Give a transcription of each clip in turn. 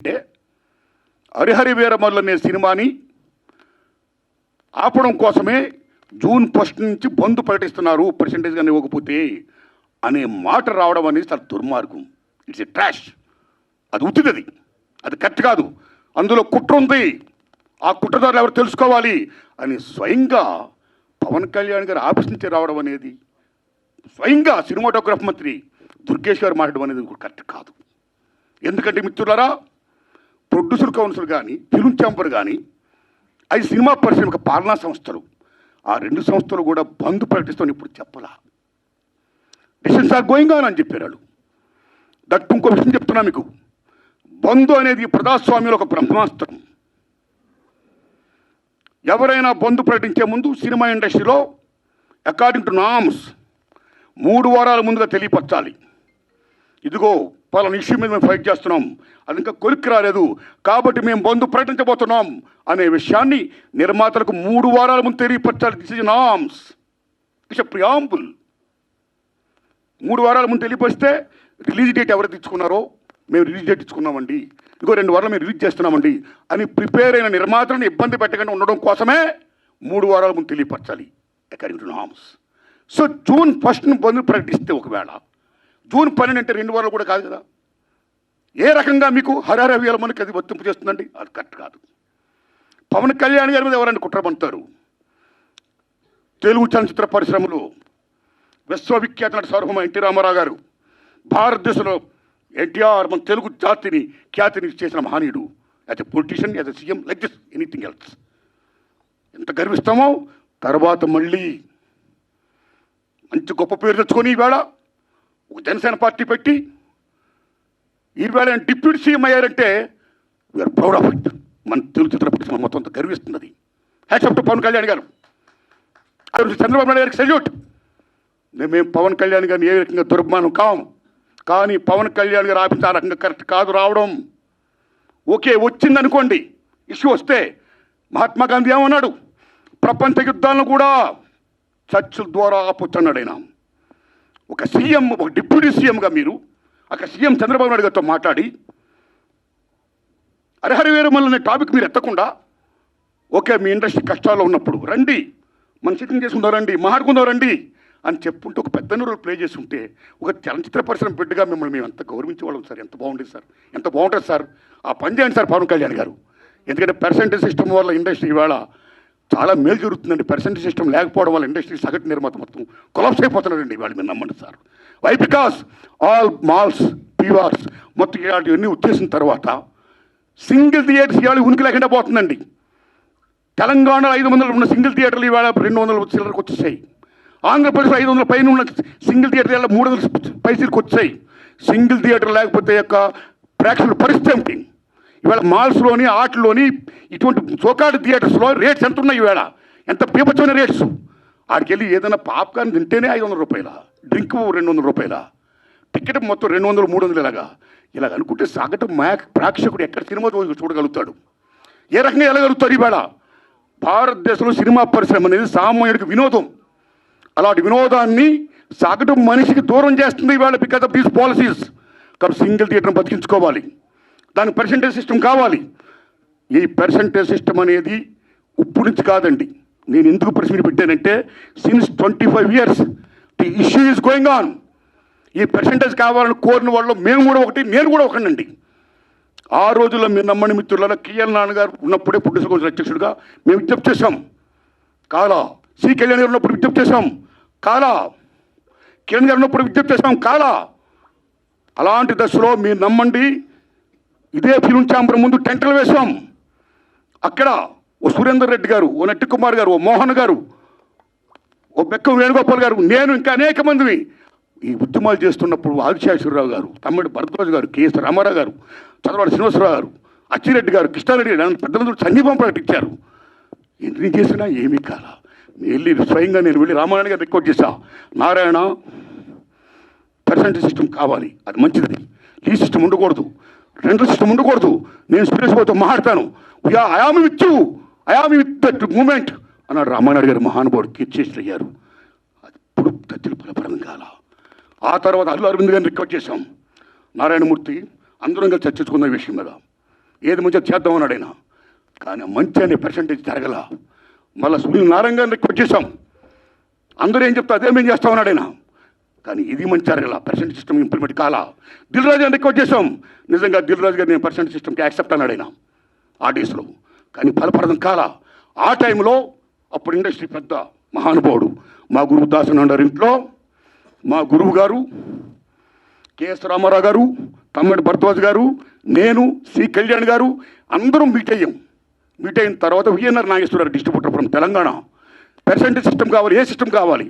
అంటే హరిహర వీరమల్లు అనే సినిమాని ఆపడం కోసమే జూన్ 1 నుంచి బంద్ ప్రకటిస్తున్నారు పర్సెంటేజ్ కానీ ఇవ్వకపోతే అనే మాట రావడం అనేది చాలా దుర్మార్గం. It's a trash. అది ఉత్తిది, అది కరెక్ట్ కాదు. అందులో కుట్ర ఉంది. ఆ కుట్రదారులు ఎవరు తెలుసుకోవాలి అని స్వయంగా పవన్ కళ్యాణ్ గారు ఆఫీస్ నుంచి రావడం అనేది, స్వయంగా సినిమాటోగ్రఫీ మంత్రి దుర్గేష్ గారు మాట్లాడడం అనేది కరెక్ట్ కాదు. ఎందుకంటే మిత్రులారా, ప్రొడ్యూసర్ కౌన్సిల్ కానీ, ఫిల్మ్ ఛాంబర్ కానీ, అది సినిమా పరిశ్రమ పాలనా సంస్థలు, ఆ రెండు సంస్థలు కూడా బంద్ ప్రకటిస్తామని ఇప్పుడు చెప్పలా. డిసిషన్స్ ఆర్ గోయింగ్ ఆన్ అని చెప్పారు వాళ్ళు. దట్ ఇంకో విషయం చెప్తున్నా మీకు, బంద్ అనేది ప్రజాస్వామ్యంలో ఒక బ్రహ్మాస్త్రం. ఎవరైనా బంద్ ప్రకటించే ముందు సినిమా ఇండస్ట్రీలో అకార్డింగ్ టు నామ్స్ 3 వారాల ముందుగా తెలియపరచాలి. ఇదిగో పలానా ఇష్యూ మీద మేము ఫైట్ చేస్తున్నాం, అది ఇంకా కొలిక్కి రాలేదు కాబట్టి మేము బంద్ ప్రకటించబోతున్నాం అనే విషయాన్ని నిర్మాతలకు 3 వారాల ముందు తెలియపరచాలి. This is norms, it's a preamble. 3 వారాల ముందు తెలియపరిస్తే రిలీజ్ డేట్ ఎవరు తెచ్చుకున్నారో, మేము రిలీజ్ డేట్ ఇచ్చుకున్నామండి, ఇంకో 2 వారాలు మేము రిలీజ్ చేస్తున్నామండి అని ప్రిపేర్ అయిన నిర్మాతలను ఇబ్బంది పెట్టకుండా ఉండడం కోసమే 3 వారాల ముందు తెలియపరచాలి according to norms. So June 1 bandh ప్రకటిస్తే ఒకవేళ జూన్ 12 అంటే 2 వారాలు కూడా కాదు కదా. ఏ రకంగా మీకు హరిహర వీరమల్లుకి అది వర్తింపు చేస్తుందండి? అది కరెక్ట్ కాదు. పవన్ కళ్యాణ్ గారి మీద ఎవరైనా కుట్ర పంటారు. తెలుగు చలనచిత్ర పరిశ్రమలో విశ్వవిఖ్యాత నట సార్వభౌమ ఎన్టీ రామారావు గారు, భారతదేశంలో ఎన్టీఆర్ మన తెలుగు జాతిని ఖ్యాతిని చేసిన మహనీయుడు. As a politician, as a CM, like this anything else. ఎంత గర్విస్తామో. తర్వాత మళ్ళీ మంచి గొప్ప పేరు తెచ్చుకొని ఈవేళ ఒక జనసేన పార్టీ పెట్టి ఈవేళ డిప్యూటీ సీఎం అయ్యారంటే వీఆర్ ప్రౌడ్ ఆఫ్ ఇట్. మన తెలుగు చిత్ర పరిశ్రమ మొత్తం అంతా గర్విస్తున్నది. Hats off to Pawan Kalyan garu. Chandrababu Naidu గారికి సెల్యూట్. మేము పవన్ కళ్యాణ్ గారిని ఏ రకంగా దుర్మానం కాము, కానీ పవన్ కళ్యాణ్ గారు ఆఫీస్ ఆ రకంగా కరెక్ట్ కాదు రావడం. ఓకే, వచ్చిందనుకోండి, ఇష్యూ వస్తే మహాత్మా గాంధీ ఏమన్నాడు? ప్రపంచ యుద్ధాలను కూడా చర్చల ద్వారా ఆపొచ్చు అన్నాడు ఆయన. ఒక సీఎం, ఒక డిప్యూటీ సీఎంగా మీరు అక్కడ సీఎం చంద్రబాబు నాయుడు గారితో మాట్లాడి హరిహర వీరమల్లు అనే టాపిక్ మీరు ఎత్తకుండా, ఓకే మీ ఇండస్ట్రీ కష్టాల్లో ఉన్నప్పుడు రండి, మన సిట్టింగ్ చేసుకుందాం రండి, మాట్లాడుకుందాం రండి అని చెప్పుంటే ఒక పెద్ద రోల్ ప్లే చేసి ఉంటే ఒక చలనచిత్ర పరిశ్రమ బిడ్డగా మిమ్మల్ని మేము ఎంత గౌరవించేవాళ్ళం సార్. ఎంత బాగుండేది సార్, ఎంత బాగుంటుంది సార్. ఆ పని చేయండి సార్ పవన్ కళ్యాణ్ గారు. ఎందుకంటే పర్సెంటేజ్ సిస్టమ్ వల్ల ఇండస్ట్రీ ఇవాళ చాలా మేలు జరుగుతుందండి. పర్సెంటేజ్ సిస్టమ్ లేకపోవడం వల్ల ఇండస్ట్రీ సగటు నిర్మాత మొత్తం కొలాప్స్ అయిపోతున్నారండి ఇవాళ. మీరు నమ్మండి sir. Why? Because all malls, PVRs మొత్తం ఇలాంటివన్నీ వచ్చేసిన తర్వాత సింగిల్ థియేటర్స్ ఇవాళ ఉనికి లేకుండా పోతుందండి. తెలంగాణలో 500 ఉన్న సింగిల్ థియేటర్లు ఇవాళ 200 చిల్లరకు వచ్చేసాయి. ఆంధ్రప్రదేశ్లో 500 పైన ఉన్న సింగిల్ థియేటర్ ఇవాళ 300 పైసలకు వచ్చాయి. సింగిల్ థియేటర్ లేకపోతే యొక్క ప్రేక్షకుల పరిస్థితి ఏమిటి? ఇవాళ మాల్స్లోని, ఆటల్లోని, ఇటువంటి సోకాల్డ్ థియేటర్స్లో రేట్స్ ఎంత ఉన్నాయి ఇవాళ? ఎంత పీపచ్చమైన రేట్స్. ఆడికి వెళ్ళి ఏదైనా పాప్కార్న్ తింటేనే 500 రూపాయల, డ్రింక్ 200 రూపాయల, టికెట్ మొత్తం 200, 300 ఇలాగ అనుకుంటే సగటు ప్రేక్షకుడు ఎక్కడ సినిమా చూడగలుగుతాడు? ఏ రకంగా వెళ్ళగలుగుతారు? ఇవాళ భారతదేశంలో సినిమా పరిశ్రమ అనేది సామాన్యుడికి వినోదం. అలాంటి వినోదాన్ని సగటు మనిషికి దూరం చేస్తుంది ఇవాళ బికాస్ ఆఫ్ దీస్ పాలసీస్. కాబట్టి సింగిల్ థియేటర్ని బతికించుకోవాలి, దానికి పర్సెంటేజ్ సిస్టమ్ కావాలి. ఈ పర్సెంటేజ్ సిస్టమ్ అనేది ఇప్పుడు నుంచి కాదండి. నేను ఎందుకు ప్రశ్న పెట్టానంటే since 25 years the issue is going on. ఈ పర్సెంటేజ్ కావాలని కోరిన వాళ్ళు మేము కూడా ఒకటి, నేను కూడా ఒకనండి. ఆ రోజుల్లో మీరు నమ్మని మిత్రులలో కేఎల్ నాన్నగారు ఉన్నప్పుడే ప్రొడ్యూసర్ కౌన్సిల్ అధ్యక్షుడిగా మేము విజ్ఞప్తి చేశాం. కాలా సి కళ్యాణ్ గారు ఉన్నప్పుడు విజ్ఞప్తి చేశాం. కాలా కిరణ్ గారు ఉన్నప్పుడు విజ్ఞప్తి చేశాం. కాలా అలాంటి దశలో మీరు నమ్మండి, ఇదే ఫిల్మ్ ఛాంబర్ ముందు టెంటలు వేశాం. అక్కడ ఓ సురేందర్ రెడ్డి గారు, ఓ నట్టి కుమార్ గారు, ఓ మోహన్ గారు, ఓ బెక్కం వేణుగోపాల్ గారు, నేను ఇంకా అనేక మందిని ఈ ఉద్యమాలు చేస్తున్నప్పుడు ఆదిశేషవరరావు గారు, తమ్ముడు భరద్వాజ్ గారు, కేఎస్ రామారావు గారు, చంద్రబాబు శ్రీనివాసరావు గారు, అచ్చిరెడ్డి గారు, కృష్ణారెడ్డి గారు, పెద్ద మంది సంఘీభం ప్రకటించారు. ఎన్ని చేసినా ఏమీ కాలా. వెళ్ళి స్వయంగా నేను వెళ్ళి రామారాయణ గారు రిక్వెస్ట్ చేశా, నారాయణ పర్సెంటేజ్ సిస్టమ్ కావాలి, అది మంచిది. ఈ సిస్టమ్ ఉండకూడదు, రెండో సిస్టమ్ ఉండకూడదు. నేను సురేష్ బాబుతో మాట్లాడతాను, I am with you, I am with that moment అన్నాడు రామానాయుడు గారు. మహానుభావుడు కీర్తిశేషులు అయ్యారు. అది ఇప్పుడు తత్తులు ఫలపరం కాల. ఆ తర్వాత అల్లు అరవింద్ గారిని రిక్వెస్ట్ చేశాం, నారాయణమూర్తి అందరం కలిసి చర్చించుకున్న విషయం మీద ఏది మంచిగా చేద్దాం అన్నాడు ఆయన. కానీ మంచి అనే పర్సంటేజ్ జరగల. మళ్ళీ సునీల్ నారాయణ గారిని రిక్వెస్ట్ చేశాం. అందరూ ఏం చెప్తా అదే మేము చేస్తాం అన్నాడు ఆయన. కానీ ఇది మంచి జరగల, పర్సెంటేజ్ సిస్టమ్ ఇంప్లిమెంట్ కాలా. దిల్ రాజు అని రిక్వెస్ట్ చేశాం. నిజంగా దిల్ రాజు గారు నేను పర్సెంటేజ్ సిస్టమ్కి యాక్సెప్ట్ అన్నాడు ఆయన ఆర్టీస్లో. కానీ ఫలప్రదం కాలా. ఆ టైంలో అప్పుడు ఇండస్ట్రీ పెద్ద మహానుభావుడు మా గురువు దాసనారాయణ ఇంట్లో మా గురువు గారు కెఎస్ రామారావు గారు, తమ్మడి భరద్వాజ్ గారు, నేను, సి కళ్యాణ్ గారు అందరం మీట్ అయ్యాం. మీట్ అయిన తర్వాత VNR Nageswararao distributor from Telangana. Percentage system కావాలి, ఏ సిస్టమ్ కావాలి,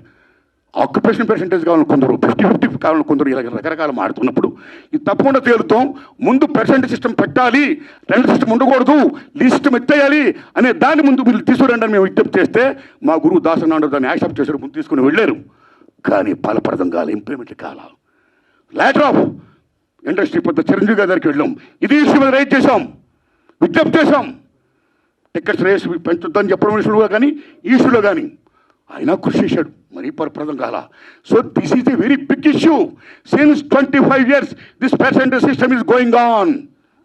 ఆక్యుపేషన్ పర్సెంటేజ్ కావాలని కొందరు, 50-50 కావాలని కొందరు, ఇలా రకరకాల మాడుతున్నప్పుడు ఇది తప్పకుండా తేలుతాం. ముందు పర్సెంటేజ్ సిస్టమ్ పెట్టాలి, రెండు సిస్టమ్ ఉండకూడదు, లీజ్ సిస్టమ్ ఎత్తేయాలి అనే దాన్ని ముందు మీరు తీసుకురండి అని మేము విజ్ఞప్తి చేస్తే మా గురువు దాసనారాయణ దాన్ని యాక్సెప్ట్ చేశారు, ముందు తీసుకుని వెళ్ళారు. కానీ ఫలప్రదం కాలే, ఇంప్లిమెంట్ కాల. లేటర్ ఆఫ్ ఇండస్ట్రీ పెద్ద చిరంజీవి గారి దగ్గరికి వెళ్ళాం. ఇది ఇష్యూ మీద రైజ్ చేశాం, విజ్ఞప్తి చేశాం. టికెట్స్ రేస్ పెంచుద్దని చెప్పడం విషయంలో కానీ ఈ ఇష్యూలో కానీ ఆయన కృషి చేశాడు, మరీ ఫలప్రదం కాల. So this is a very big issue. Since 25 years this percentage system is going on,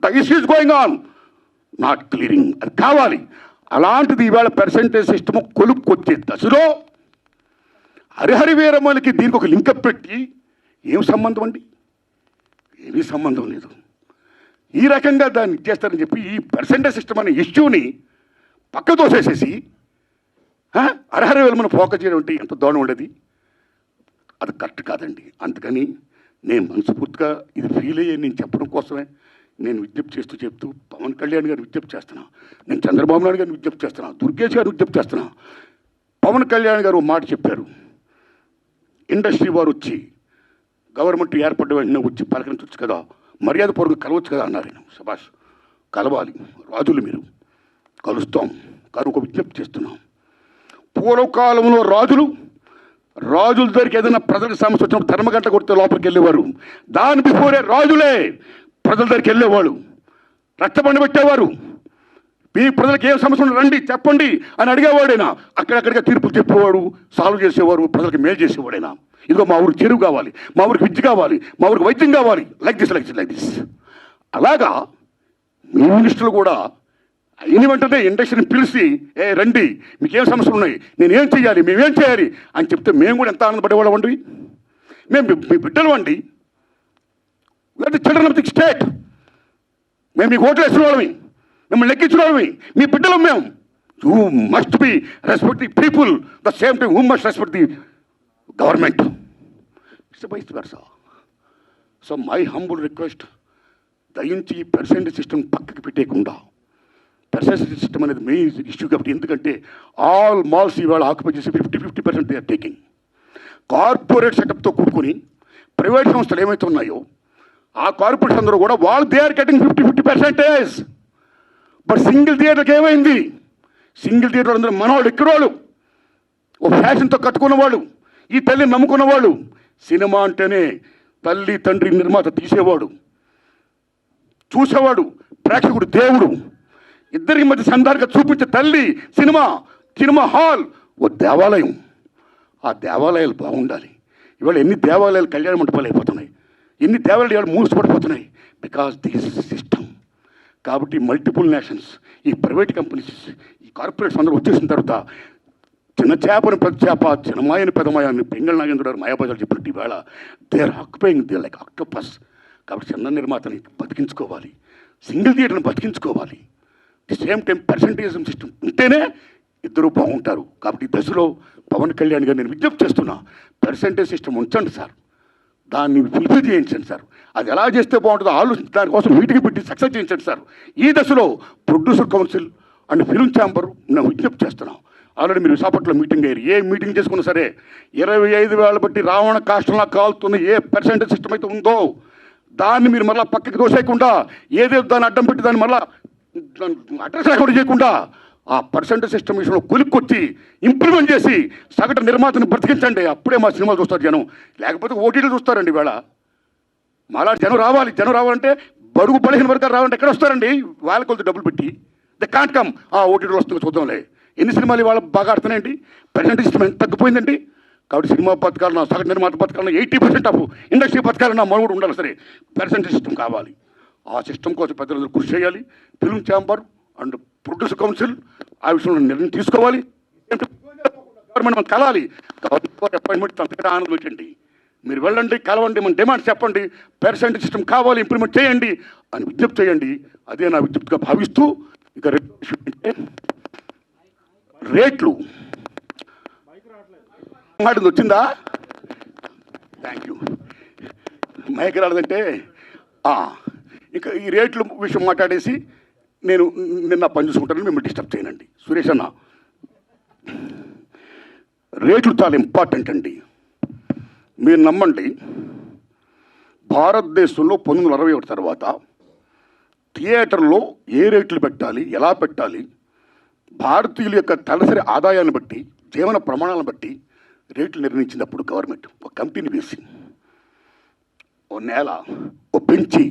the issue is going on, not clearing. అది కావాలి. అలాంటిది ఇవాళ పర్సెంటేజ్ సిస్టమ్ కొలుపుకొచ్చే దశలో హరిహరి వీరమ్మలకి దీనికి ఒక లింకప్ పెట్టి ఏం సంబంధం అండి? ఏమీ సంబంధం లేదు. ఈ రకంగా దాన్ని ఇచ్చేస్తారని చెప్పి ఈ పర్సెంటేజ్ సిస్టమ్ అనే ఇష్యూని పక్క తోసేసేసి హరిహరి వీరమ్మను ఫోకస్ చేయడం అంటే ఎంత దారుణం ఉండేది. అది కరెక్ట్ కాదండి. అందుకని నేను మనస్ఫూర్తిగా ఇది ఫీల్ అయ్యే నేను చెప్పడం కోసమే నేను విజ్ఞప్తి చెప్తూ పవన్ కళ్యాణ్ గారిని విజ్ఞప్తి చేస్తున్నా, నేను చంద్రబాబు నాయుడు గారిని విజ్ఞప్తి చేస్తున్నా, దుర్గేష్ గారిని విజ్ఞప్తి చేస్తున్నా. పవన్ కళ్యాణ్ గారు మాట చెప్పారు, ఇండస్ట్రీ వారు వచ్చి గవర్నమెంట్ ఏర్పడ్డ వెంటనే వచ్చి పలకరించవచ్చు కదా, మర్యాదపూర్వకంగా కలవచ్చు కదా అన్నారు. శభాష్, కలవాలి రాజులు, మీరు కలుస్తాం. కానీ ఒక విజ్ఞప్తి చేస్తున్నాం, పూర్వకాలంలో రాజుల దగ్గరికి ఏదైనా ప్రజలకు సమస్య వచ్చినప్పుడు ధర్మగంట కొడితే లోపలికి వెళ్ళేవారు. దాని బిఫోరే రాజులే ప్రజల దగ్గరికి వెళ్ళేవాడు, రచ్చబండ పెట్టేవారు. మీ ప్రజలకు ఏం సమస్య ఉంటే రండి చెప్పండి అని అడిగేవాడైనా, అక్కడక్కడిగా తీర్పులు చెప్పేవాడు, సాల్వ్ చేసేవారు, ప్రజలకు మేలు చేసేవాడైనా. ఇదిగో మా ఊరికి చెరువు కావాలి, మా ఊరికి విద్య కావాలి, మా ఊరికి వైద్యం కావాలి, లైక్ దిస్. అలాగా మీ మినిస్టర్లు కూడా అయిన వెంటనే ఇండస్ట్రీని పిలిచి రండి, మీకేం సమస్యలు ఉన్నాయి, నేనేం చేయాలి, మేమేం చేయాలి అని చెప్తే మేము కూడా ఎంత ఆనందపడేవాళ్ళం అండి. మేము మీ బిడ్డలు అండి, the children of the state. మేము మీకు ఓట్లు వేసిన వాళ్ళమి, మిమ్మల్ని లెక్కించిన వాళ్ళమి, మీ బిడ్డలు మేము. You must be respect the people the same time who must respect the government. It's vice versa. So my humble request, దయించి ఈ పర్సెంటేజ్ సిస్టమ్ పక్కకి పెట్టేయకుండా, పర్సెంటేజ్ సిస్టమ్ అనేది మెయిన్ ఇష్యూ కాబట్టి. ఎందుకంటే ఆల్ మాల్స్ ఇవాళ ఆక్యుపై చేసి 50% దే ఆర్ టేకింగ్. కార్పొరేట్ సెటప్తో కూడుకొని ప్రైవేట్ సంస్థలు ఏమైతే ఉన్నాయో ఆ కార్పొరేట్స్ అందరూ కూడా వాళ్ళు they are getting 50%. But single థియేటర్కి ఏమైంది? సింగిల్ థియేటర్ అందరూ మనవాళ్ళు, ఎక్కడవాళ్ళు, ఓ ఫ్యాషన్తో కట్టుకున్నవాళ్ళు, ఈ తల్లిని నమ్ముకున్నవాళ్ళు. సినిమా అంటేనే తల్లి తండ్రి నిర్మాత తీసేవాడు, చూసేవాడు, ప్రేక్షకుడు దేవుడు, ఇద్దరికి మధ్య సంధానంగా చూపించే తల్లి సినిమా హాల్ ఓ దేవాలయం. ఆ దేవాలయాలు బాగుండాలి. ఇవాళ ఎన్ని దేవాలయాలు కళ్యాణ మండపాలు అయిపోతున్నాయి, ఎన్ని దేవాలయాలు మూసిపడిపోతున్నాయి, బికాస్ దిస్ సిస్టమ్. కాబట్టి మల్టిపుల్ నేషన్స్, ఈ ప్రైవేట్ కంపెనీస్, ఈ కార్పొరేట్స్ అందరూ వచ్చేసిన తర్వాత చిన్న చేపని పెద్ద చేప, చిన్నమాయని పెద్దమాయని పెంగళ నాగేంద్ర గారు మాయాబజార్ చెప్పినట్టు ఇవాళ they are occupying, they like octopus. కాబట్టి చిన్న నిర్మాతని బతికించుకోవాలి, సింగిల్ థియేటర్ని బతికించుకోవాలి. The same time percentage system ఉంటేనే ఇద్దరు బాగుంటారు. కాబట్టి ఈ దశలో పవన్ కళ్యాణ్ గారు నేను విజ్ఞప్తి చేస్తున్నా, పర్సెంటేజ్ సిస్టమ్ ఉంచండి సార్, దాన్ని ఫుల్ఫిల్ చేయించండి సార్. అది ఎలా చేస్తే బాగుంటుందో ఆలోచించి దానికోసం మీటింగ్ పెట్టి సక్సెస్ చేయించండి సార్. ఈ దశలో producer council and film chamber నేను విజ్ఞప్తి చేస్తున్నాం. ఆల్రెడీ మీరు విశాఖపట్నంలో మీటింగ్ అయ్యారు. ఏ మీటింగ్ చేసుకున్నా సరే 25,000 బట్టి రావణ కాష్టంలా కాలుతున్న ఏ పర్సెంటేజ్ సిస్టమ్ అయితే ఉందో దాన్ని మీరు మళ్ళీ పక్కకి దోసేయకుండా, ఏదేదో దాన్ని అడ్డం పెట్టి దాన్ని మళ్ళీ అడ్రస్ లేకుండా చేయకుండా ఆ పర్సెంటేజ్ సిస్టమ్ విషయంలో కొలుక్కొచ్చి ఇంప్లిమెంట్ చేసి సగటు నిర్మాతను బ్రతికించండి. అప్పుడే మా సినిమాలు చూస్తారు జనం, లేకపోతే ఓటీలు చూస్తారండి. ఇవాళ మాలా జనం రావాలంటే బడుగు బలహీన వర్గాలు రావాలంటే ఎక్కడ వస్తారండి? వాళ్ళ కొలత డబ్బులు పెట్టి ద కాంట్ కమ్. ఆ ఓటీలు వస్తుంది చూద్దాంలే. ఎన్ని సినిమాలు ఇవాళ బాగా ఆడుతున్నాయండి? పర్సెంటేజ్ సిస్టమ్ ఎంత తగ్గిపోయిందండి. కాబట్టి సినిమా బతకాలన్నా, సగటు నిర్మాత బతకాలన్నా, 80% ఆఫ్ ఇండస్ట్రీ బతకాలన్నా మనుగడ ఉండాలి. సరే, పర్సెంటేజ్ సిస్టమ్ కావాలి. ఆ సిస్టమ్ కోసం పెద్దలందరూ కృషి చేయాలి. Film chamber and producer council ఆ విషయంలో నిర్ణయం తీసుకోవాలి. గవర్నమెంట్ మనం కలాలి. గవర్నమెంట్ అపాయింట్మెంట్ అంతగా ఆనందం పెట్టండి. మీరు వెళ్ళండి, కలవండి, మన డిమాండ్స్ చెప్పండి, పర్సెంటేజ్ సిస్టమ్ కావాలి, ఇంప్లిమెంట్ చేయండి అని విజ్ఞప్తి చేయండి. అదే నా విజ్ఞప్తిగా భావిస్తూ ఇక రేట్లు మాట్లాడింది వచ్చిందా? Thank you. మైక్ రాలేదంటే ఇంకా ఈ రేట్ల విషయం మాట్లాడేసి నిన్న పని చూసుకుంటానని మిమ్మల్ని డిస్టర్బ్ చేయనండి. సురేష్ అన్న, రేట్లు చాలా ఇంపార్టెంట్ అండి. మీరు నమ్మండి, భారతదేశంలో 1961 తర్వాత థియేటర్లో ఏ రేట్లు పెట్టాలి, ఎలా పెట్టాలి, భారతీయుల యొక్క తలసరి ఆదాయాన్ని బట్టి, జీవన ప్రమాణాలను బట్టి రేట్లు నిర్ణయించినప్పుడు గవర్నమెంట్ ఒక కమిటీని వేసి ఓ నేల, ఓ బెంచి,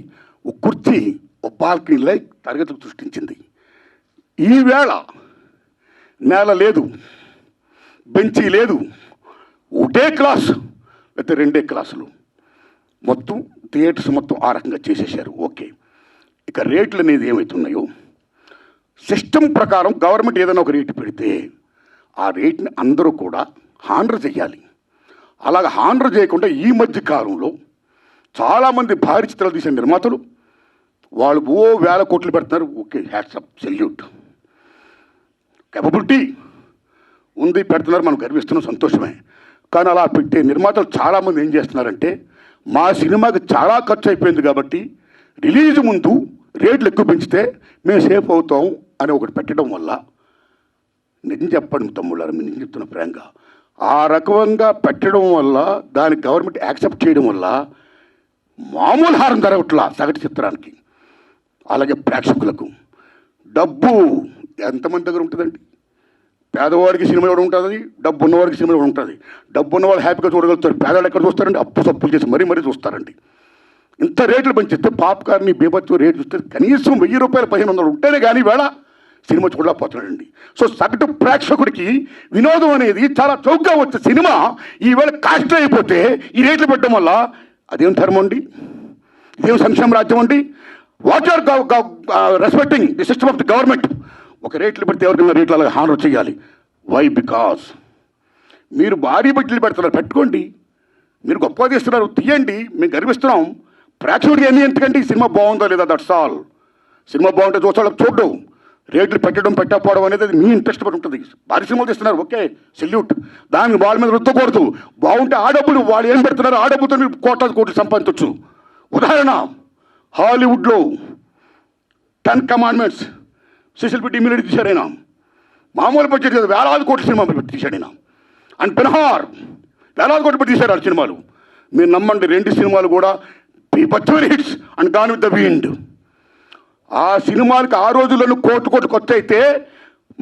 ఓ కుర్చీ, ఓ బాల్కనీ లైక్ తరగతులు సృష్టించింది. ఈవేళ నేల లేదు, బెంచీ లేదు, ఒకటే క్లాసు లేకపోతే 2 క్లాసులు, మొత్తం థియేటర్స్ మొత్తం ఆ రకంగా చేసేసారు. ఓకే, ఇక రేట్లు అనేది ఏమవుతున్నాయో సిస్టమ్ ప్రకారం గవర్నమెంట్ ఏదైనా ఒక రేటు పెడితే ఆ రేట్ని అందరూ కూడా హానర్ చేయాలి. అలాగ హానర్ చేయకుండా ఈ మధ్య కాలంలో చాలామంది భారీ చిత్రాలు తీసిన నిర్మాతలు వాళ్ళు వేల కోట్లు పెడుతున్నారు. ఓకే, హ్యాట్సప్, సెల్యూట్, కేపబిలిటీ ఉంది, పెడుతున్నారు, మనం గర్విస్తున్నాం, సంతోషమే. కానీ అలా పెట్టే నిర్మాతలు చాలామంది ఏం చేస్తున్నారంటే, మా సినిమాకి చాలా ఖర్చు అయిపోయింది కాబట్టి రిలీజ్ ముందు రేట్లు ఎక్కువ పెంచితే మేము సేఫ్ అవుతాం అని ఒకటి పెట్టడం వల్ల, నిజం చెప్పండి తమ్ముళ్ళారు, మీరు నిజం చెప్తున్న ప్రేంగా, ఆ రకంగా పెట్టడం వల్ల దానికి గవర్నమెంట్ యాక్సెప్ట్ చేయడం వల్ల మామూలు హారం జరగట్లా సగటు చిత్రానికి. అలాగే ప్రేక్షకులకు డబ్బు ఎంతమంది దగ్గర ఉంటుందండి? పేదవాడికి సినిమా కూడా ఉంటుంది, డబ్బు ఉన్నవాడికి సినిమా కూడా ఉంటుంది. డబ్బు ఉన్నవాళ్ళు హ్యాపీగా చూడగలుగుతారు, పేదవాళ్ళు ఎక్కడ చూస్తారండి? అప్పు సప్పులు చేసి మరీ చూస్తారండి. ఇంత రేట్లు పెంచిస్తే పాప్కార్న్ బీభత్సం రేటు చూస్తే కనీసం 1000 రూపాయలు 1500 ఉంటేనే కానీ వేళ సినిమా చూడలేకపోతున్నాడండి. సో సగటు ప్రేక్షకుడికి వినోదం అనేది చాలా చౌకగా వచ్చే సినిమా ఈవేళ కాస్ట్ అయిపోతే ఈ రేట్లు పెట్టడం వల్ల అదేం ధర్మం అండి? ఇదేం సంక్షేమ రాజ్యం అండి? What are respecting the system of the government. ఒక రేట్లు పెడితే ఎవరికైనా రేట్లు అలాగే హానర్ చేయాలి. వై? బికాస్ మీరు భారీ బడ్జెట్లు పెడుతున్నారు, పెట్టుకోండి, మీరు గొప్పగా తీస్తున్నారు, తీయండి, మేము గర్విస్తున్నాం. ప్రేక్షకుడికి ఎన్ని ఎందుకండి? సినిమా బాగుందో లేదా, దట్స్ ఆల్. సినిమా బాగుంటే చూస్తాడు, చూడడం. రేట్లు పెట్టడం పెట్టకపోవడం అనేది అది మీ ఇంట్రెస్ట్ బట్టి ఉంటుంది. భారీ సినిమాలు తీస్తున్నారు, ఓకే, సెల్యూట్. దాన్ని వాళ్ళ మీద రుద్దకూడదు. బాగుంటే ఆ డబ్బులు వాళ్ళు ఏం పెడుతున్నారు, ఆ డబ్బుతో మీరు కోట్లు సంపాదించవచ్చు. ఉదాహరణ, హాలీవుడ్లో 10 కమాండ్మెంట్స్ సిసిల్ పెట్టి ఇమ్మీడియట్ తీశాడైనా, మామూలు బడ్జెట్ కదా, వేలాది కోట్ల సినిమా పెట్టి తీశాడైనా. అండ్ బెన్హార్ వేలాది కోట్లు పెట్టి తీశాడు ఆ సినిమాలు. మీరు నమ్మండి, 2 సినిమాలు కూడా బీభత్సమైన hits. And gone with the wind. ఆ సినిమాలకి ఆ రోజుల్లో కోట్లు ఖర్చు అయితే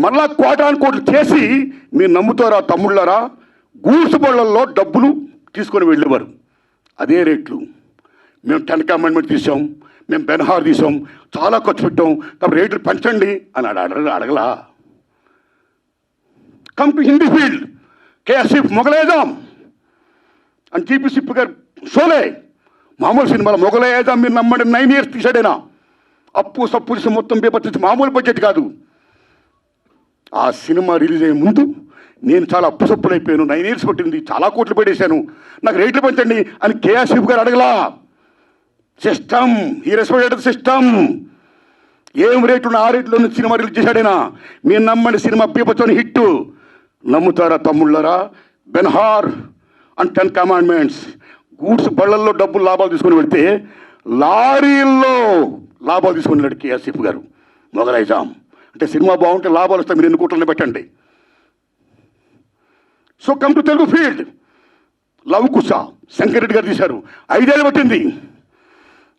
మళ్ళా కోట్లు చేసి మీరు నమ్ముతారా తమ్ముళ్ళారా? గూడ్స్ బళ్ళల్లో డబ్బులు తీసుకొని వెళ్ళేవారు. అదే రేట్లు. మేము 10 కమాండ్మెంట్ తీసాం, మేము బెన్హార్ తీసాం, చాలా ఖర్చు పెట్టాం, కాబట్టి రేట్లు పెంచండి అని అడగలా. కమ్ టు హిందీ ఫీల్డ్, కేఎస్ఎఫ్ మొగలేజాం అని జీపీ సిప్ గారు షోలే. మామూలు సినిమాలో మొగలేజాం మీరు నమ్మండి 9 years తీసాడైనా. అప్పు సప్పు చేసి మొత్తం పేపర్ మామూలు బడ్జెట్ కాదు. ఆ సినిమా రిలీజ్ అయ్యే ముందు నేను చాలా అప్పు సప్పులు అయిపోయాను, 9 years పట్టింది, చాలా కోట్లు పెట్టేశాను, నాకు రేట్లు పెంచండి అని కేఎస్ఎఫ్ గారు అడగలా. సిస్టమ్, ఈ రెస్పెక్టెడ్ సిస్టమ్. ఏం రేట్లు ఆ రేట్లో సినిమా రిలీజ్ చేశాడైనా. మీరు నమ్మండి, సినిమా బీభత్సమైన హిట్. నమ్ముతారా తమ్ముళ్ళరా? Ben Hur and 10 commandments. గూడ్స్ బళ్ళల్లో డబ్బులు లాభాలు తీసుకొని పెడితే లారీల్లో లాభాలు తీసుకుని వెళ్ళాడు కేఎస్ఎఫ్ గారు. మొగలైజాం అంటే సినిమా బాగుంటే లాభాలు వస్తాయి, మీరు ఎన్ని కోట్లని పెట్టండి. So come to Telugu field. Lava Kusa Shankar Reddy garu తీశారు, 5 ఏళ్ళు పట్టింది,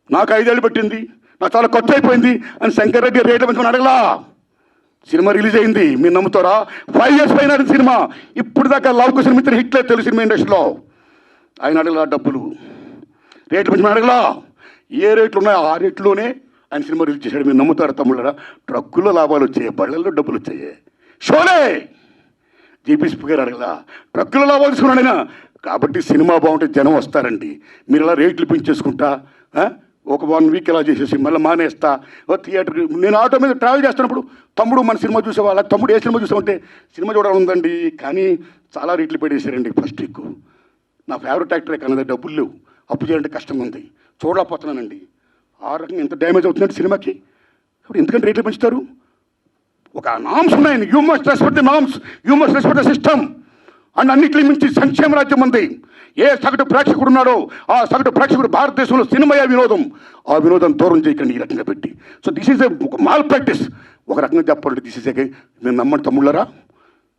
నాకు 5 ఏళ్ళు పట్టింది, నాకు చాలా ఖర్చు అయిపోయింది అని శంకర్ రెడ్డి రేట్లు పెంచుకొని అడగలా. సినిమా రిలీజ్ అయింది, మీరు నమ్ముతారా? 5 years పైన సినిమా. ఇప్పుడు దాకా లవ్ కుశ మిత్ర హిట్లే తెలుగు సినిమా ఇండస్ట్రీలో. ఆయన అడగలా డబ్బులు, రేట్లు పెంచుకొని అడగలా. ఏ రేట్లు ఉన్నాయో ఆ రేట్లోనే ఆయన సినిమా రిలీజ్ చేశాడు. మీరు నమ్ముతారు తమ్ముళ్ళరా? ట్రక్కుల్లో లాభాలు వచ్చాయి, బళ్ళల్లో డబ్బులు వచ్చాయి. షోలే జీపీసీ గారు అడగలా, ట్రక్కుల్లో లాభాలు తీసుకున్నాడైనా. కాబట్టి సినిమా బాగుంటే జనం వస్తారండి. మీరు ఇలా రేట్లు పెంచేసుకుంటా ఒక 1 వీక్ ఇలా చేసేసి మళ్ళీ మానేస్తా ఓ థియేటర్కి. నేను ఆటో మీద ట్రావెల్ చేస్తున్నప్పుడు తమ్ముడు మన సినిమా చూసేవాళ్ళ, తమ్ముడు ఏ సినిమా చూసామంటే సినిమా చూడాలి ఉందండి, కానీ చాలా రేట్లు పెట్టేశారండి ఫస్ట్ వీక్. నా ఫేవరెట్ యాక్టరే కానీ డబ్బులు లేవు, అప్పు చేయాలంటే కష్టంగా ఉంది, చూడలేకపోతున్నానండి. ఆ రకంగా ఎంత డ్యామేజ్ అవుతుందంటే సినిమాకి. ఇప్పుడు ఎందుకంటే రేట్లు పెంచుతారు? ఒక నామ్స్ ఉన్నాయని, you must respect the norms, you must respect the system. And అన్నింటి మించి సంక్షేమ రాజ్యం ఉంది. ఏ సగటు ప్రేక్షకుడు ఉన్నాడో ఆ సగటు ప్రేక్షకుడు భారతదేశంలో సినిమాయే వినోదం. ఆ వినోదం దూరం చేయకండి ఈ రకంగా పెట్టి. సో దిస్ ఈజ్ ఒక మాల్ ప్రాక్టీస్. ఒక రకంగా చెప్పాలంటే దిస్ ఈజ్ నేను నమ్మని తమ్ముళ్ళరా,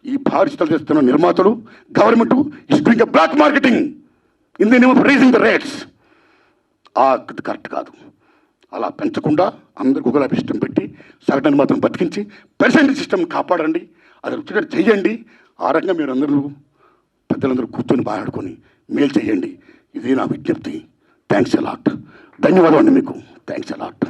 ఈ భారీ చిత్రాలు చేస్తున్న నిర్మాతలు, government is doing a black marketing in the name of rising the rates. Correct కాదు. అలా పెంచకుండా అందరికి ఒకలా సిస్టమ్ పెట్టి సగటుని మాత్రం బతికించి పెర్సెంటేజ్ సిస్టమ్ కాపాడండి. అది వచ్చినట్టు చెయ్యండి. ఆ రకంగా మీరు అందరూ పెద్దలందరూ కూర్చొని మాట్లాడుకొని మేలు చేయండి. ఇది నా విజ్ఞప్తి. Thanks a lot. ధన్యవాదాలు అండి మీకు. Thanks a lot.